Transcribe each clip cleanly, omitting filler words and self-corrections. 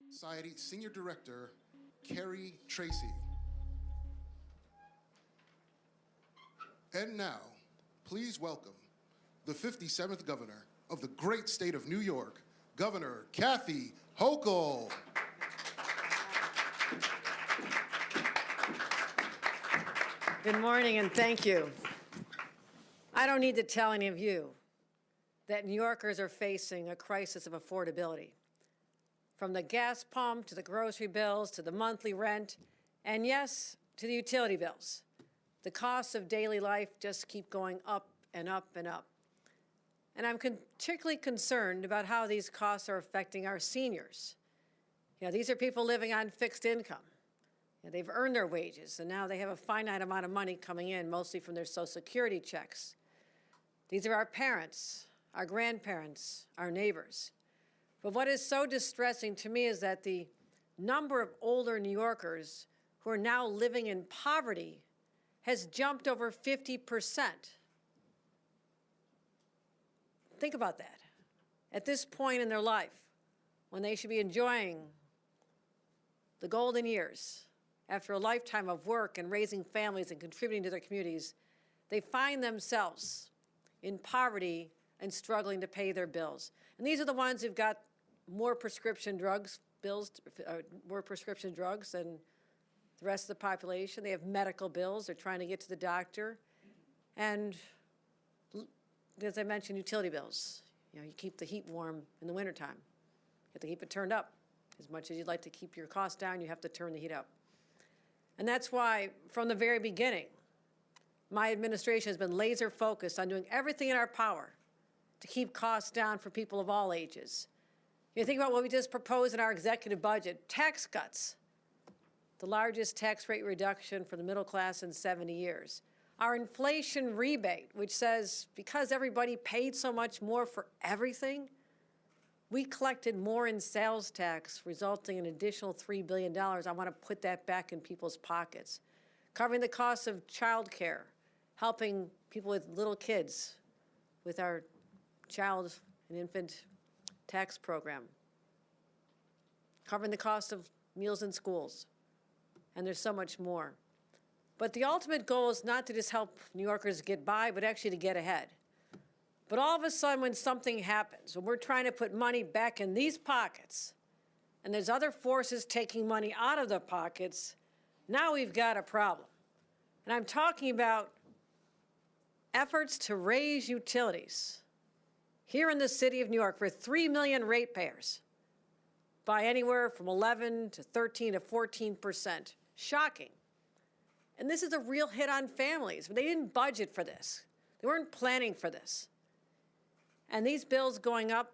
Society Senior Director, Carrie Tracy. And now, please welcome the 57th Governor of the great state of New York, Governor Kathy Hochul. Good morning and thank you. I don't need to tell any of you that New Yorkers are facing a crisis of affordability. From the gas pump to the grocery bills to the monthly rent, and yes, to the utility bills. The costs of daily life just keep going up and up and up. And I'm particularly concerned about how these costs are affecting our seniors. You know, these are people living on fixed income. You know, they've earned their wages, and now they have a finite amount of money coming in, mostly from their Social Security checks. These are our parents, our grandparents, our neighbors. But what is so distressing to me is that the number of older New Yorkers who are now living in poverty has jumped over 50%. Think about that. At this point in their life, when they should be enjoying the golden years, after a lifetime of work and raising families and contributing to their communities, they find themselves in poverty and struggling to pay their bills. And these are the ones who've got more prescription drugs than the rest of the population. They have medical bills. They're trying to get to the doctor. And as I mentioned, utility bills. You know, you keep the heat warm in the wintertime. You have to keep it turned up. As much as you'd like to keep your costs down, you have to turn the heat up. And that's why, from the very beginning, my administration has been laser focused on doing everything in our power to keep costs down for people of all ages. You think about what we just proposed in our executive budget, tax cuts, the largest tax rate reduction for the middle class in 70 years. Our inflation rebate, which says because everybody paid so much more for everything, we collected more in sales tax, resulting in an additional $3 billion. I want to put that back in people's pockets. Covering the costs of child care, helping people with little kids with our child and infant tax program, covering the cost of meals in schools, and there's so much more. But the ultimate goal is not to just help New Yorkers get by, but actually to get ahead. But all of a sudden, when something happens, when we're trying to put money back in these pockets, and there's other forces taking money out of the pockets, now we've got a problem. And I'm talking about efforts to raise utilities here in the city of New York for 3 million ratepayers by anywhere from 11 to 13 to 14%. Shocking. And this is a real hit on families. They didn't budget for this. They weren't planning for this. And these bills going up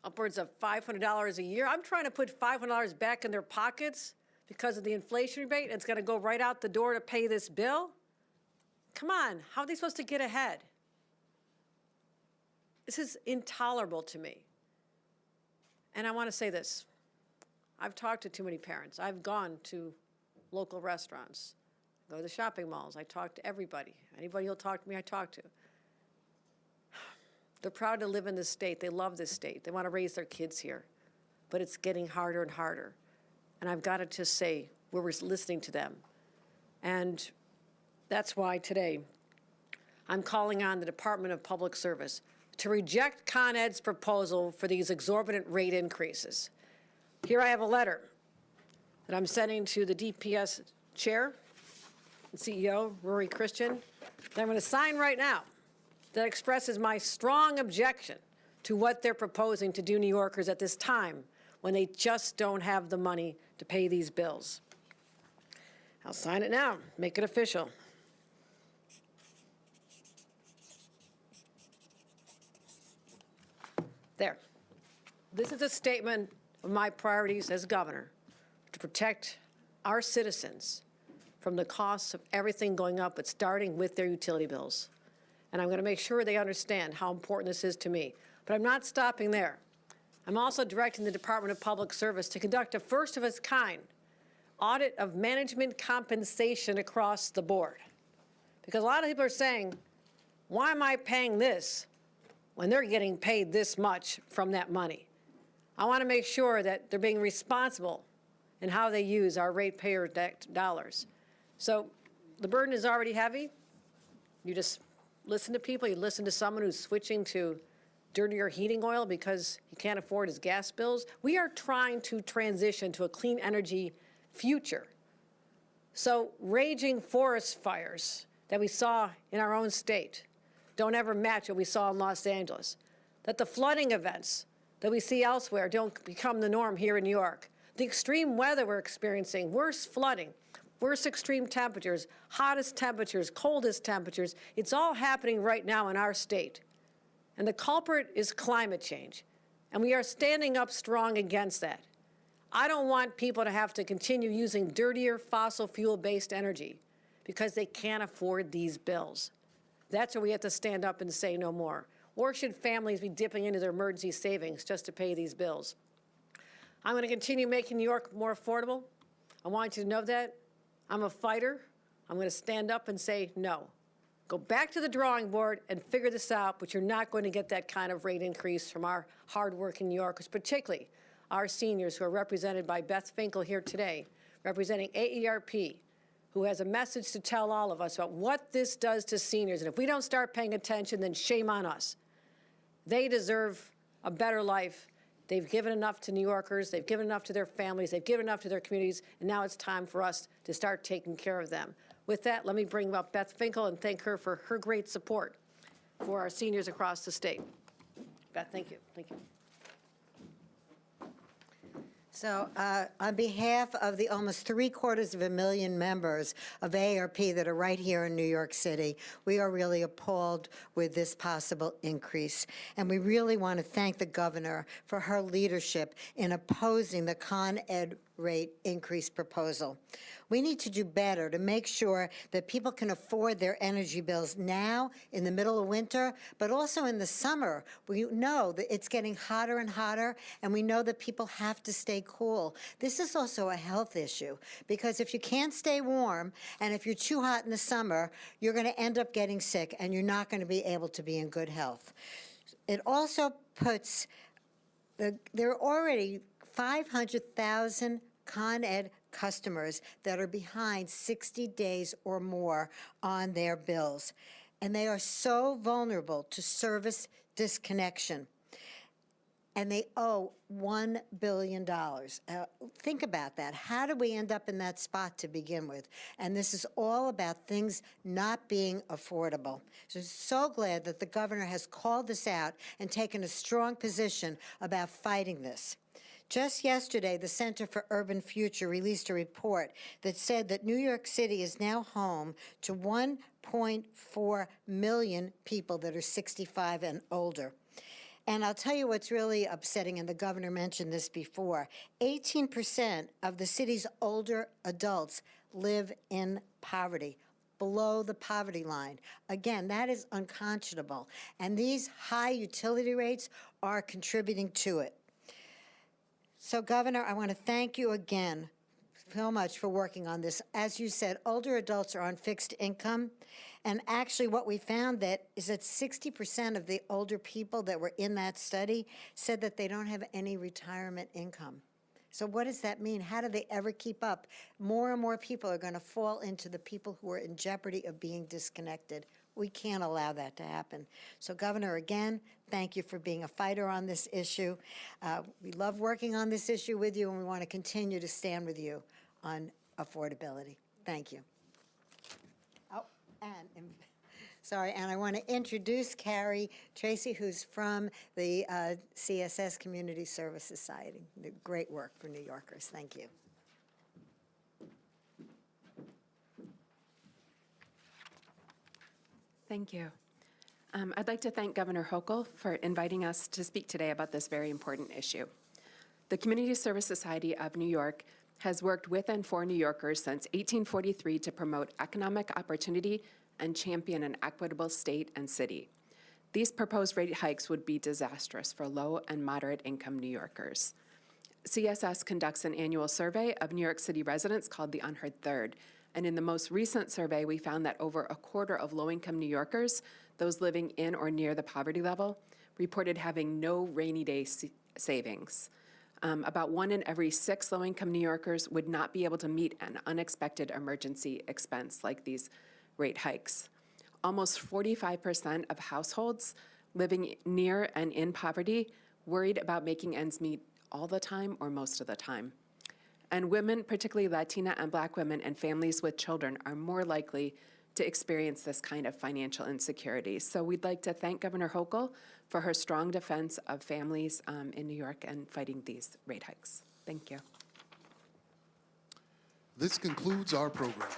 upwards of $500 a year. I'm trying to put $500 back in their pockets because of the inflation rebate, and it's going to go right out the door to pay this bill? Come on, how are they supposed to get ahead? This is intolerable to me. And I want to say this. I've talked to too many parents. I've gone to local restaurants, go to the shopping malls. I talk to everybody. Anybody who'll talk to me, I talk to. They're proud to live in this state. They love this state. They want to raise their kids here. But it's getting harder and harder. And I've got to just say, we're listening to them. And that's why today I'm calling on the Department of Public Service to reject Con Ed's proposal for these exorbitant rate increases. Here I have a letter that I'm sending to the DPS chair and CEO, Rory Christian, that I'm going to sign right now, that expresses my strong objection to what they're proposing to do New Yorkers at this time when they just don't have the money to pay these bills. I'll sign it now, make it official. There. This is a statement of my priorities as governor to protect our citizens from the costs of everything going up, but starting with their utility bills. And I'm going to make sure they understand how important this is to me. But I'm not stopping there. I'm also directing the Department of Public Service to conduct a first-of-its-kind audit of management compensation across the board. Because a lot of people are saying, Why am I paying this when they're getting paid this much from that money? I want to make sure that they're being responsible in how they use our ratepayer dollars. So the burden is already heavy. You just listen to people. You listen to someone who's switching to dirtier heating oil because he can't afford his gas bills. We are trying to transition to a clean energy future. So raging forest fires that we saw in our own state don't ever match what we saw in Los Angeles. That the flooding events that we see elsewhere don't become the norm here in New York. The extreme weather we're experiencing, worse flooding, worse extreme temperatures, hottest temperatures, coldest temperatures, it's all happening right now in our state. And the culprit is climate change. And we are standing up strong against that. I don't want people to have to continue using dirtier fossil fuel-based energy because they can't afford these bills. That's where we have to stand up and say no more. Or should families be dipping into their emergency savings just to pay these bills? I'm going to continue making New York more affordable. I want you to know that. I'm a fighter. I'm going to stand up and say no. Go back to the drawing board and figure this out, but you're not going to get that kind of rate increase from our hardworking New Yorkers, particularly our seniors who are represented by Beth Finkel here today, representing AERP, who has a message to tell all of us about what this does to seniors. And if we don't start paying attention, then shame on us. They deserve a better life. They've given enough to New Yorkers. They've given enough to their families. They've given enough to their communities. And now it's time for us to start taking care of them. With that, let me bring up Beth Finkel and thank her for her great support for our seniors across the state. Beth, thank you. Thank you. So on behalf of the almost 750,000 members of AARP that are right here in New York City, we are really appalled with this possible increase. And we really want to thank the governor for her leadership in opposing the Con Ed rate increase proposal. We need to do better to make sure that people can afford their energy bills now in the middle of winter, but also in the summer. We know that it's getting hotter and hotter, and we know that people have to stay cool. This is also a health issue, because if you can't stay warm, and if you're too hot in the summer, you're going to end up getting sick, and you're not going to be able to be in good health. It also puts, there are already 500,000 Con Ed customers that are behind 60 days or more on their bills. And they are so vulnerable to service disconnection. And they owe $1 billion. Think about that. How did we end up in that spot to begin with? And this is all about things not being affordable. So glad that the governor has called this out and taken a strong position about fighting this. Just yesterday, the Center for Urban Future released a report that said that New York City is now home to 1.4 million people that are 65 and older. And I'll tell you what's really upsetting, and the governor mentioned this before, 18% of the city's older adults live in poverty, below the poverty line. Again, that is unconscionable. And these high utility rates are contributing to it. So, Governor, I want to thank you again so much for working on this. As you said, older adults are on fixed income. And actually what we found is that 60% of the older people that were in that study said that they don't have any retirement income. So what does that mean? How do they ever keep up? More and more people are going to fall into the people who are in jeopardy of being disconnected. We can't allow that to happen. So, Governor, again, thank you for being a fighter on this issue. We love working on this issue with you, and we want to continue to stand with you on affordability. Thank you. Oh, and sorry, and I want to introduce Carrie Tracy, who's from the CSS Community Service Society. Great work for New Yorkers. Thank you. Thank you. I'd like to thank Governor Hochul for inviting us to speak today about this very important issue. The Community Service Society of New York has worked with and for New Yorkers since 1843 to promote economic opportunity and champion an equitable state and city. These proposed rate hikes would be disastrous for low and moderate income New Yorkers. CSS conducts an annual survey of New York City residents called the Unheard Third. And in the most recent survey, we found that over a quarter of low-income New Yorkers those living in or near the poverty level reported having no rainy day savings. About 1 in every 6 low-income New Yorkers would not be able to meet an unexpected emergency expense like these rate hikes. Almost 45% of households living near and in poverty worried about making ends meet all the time or most of the time. And women, particularly Latina and Black women and families with children, are more likely to experience this kind of financial insecurity. So we'd like to thank Governor Hochul for her strong defense of families in New York and fighting these rate hikes. Thank you. This concludes our program.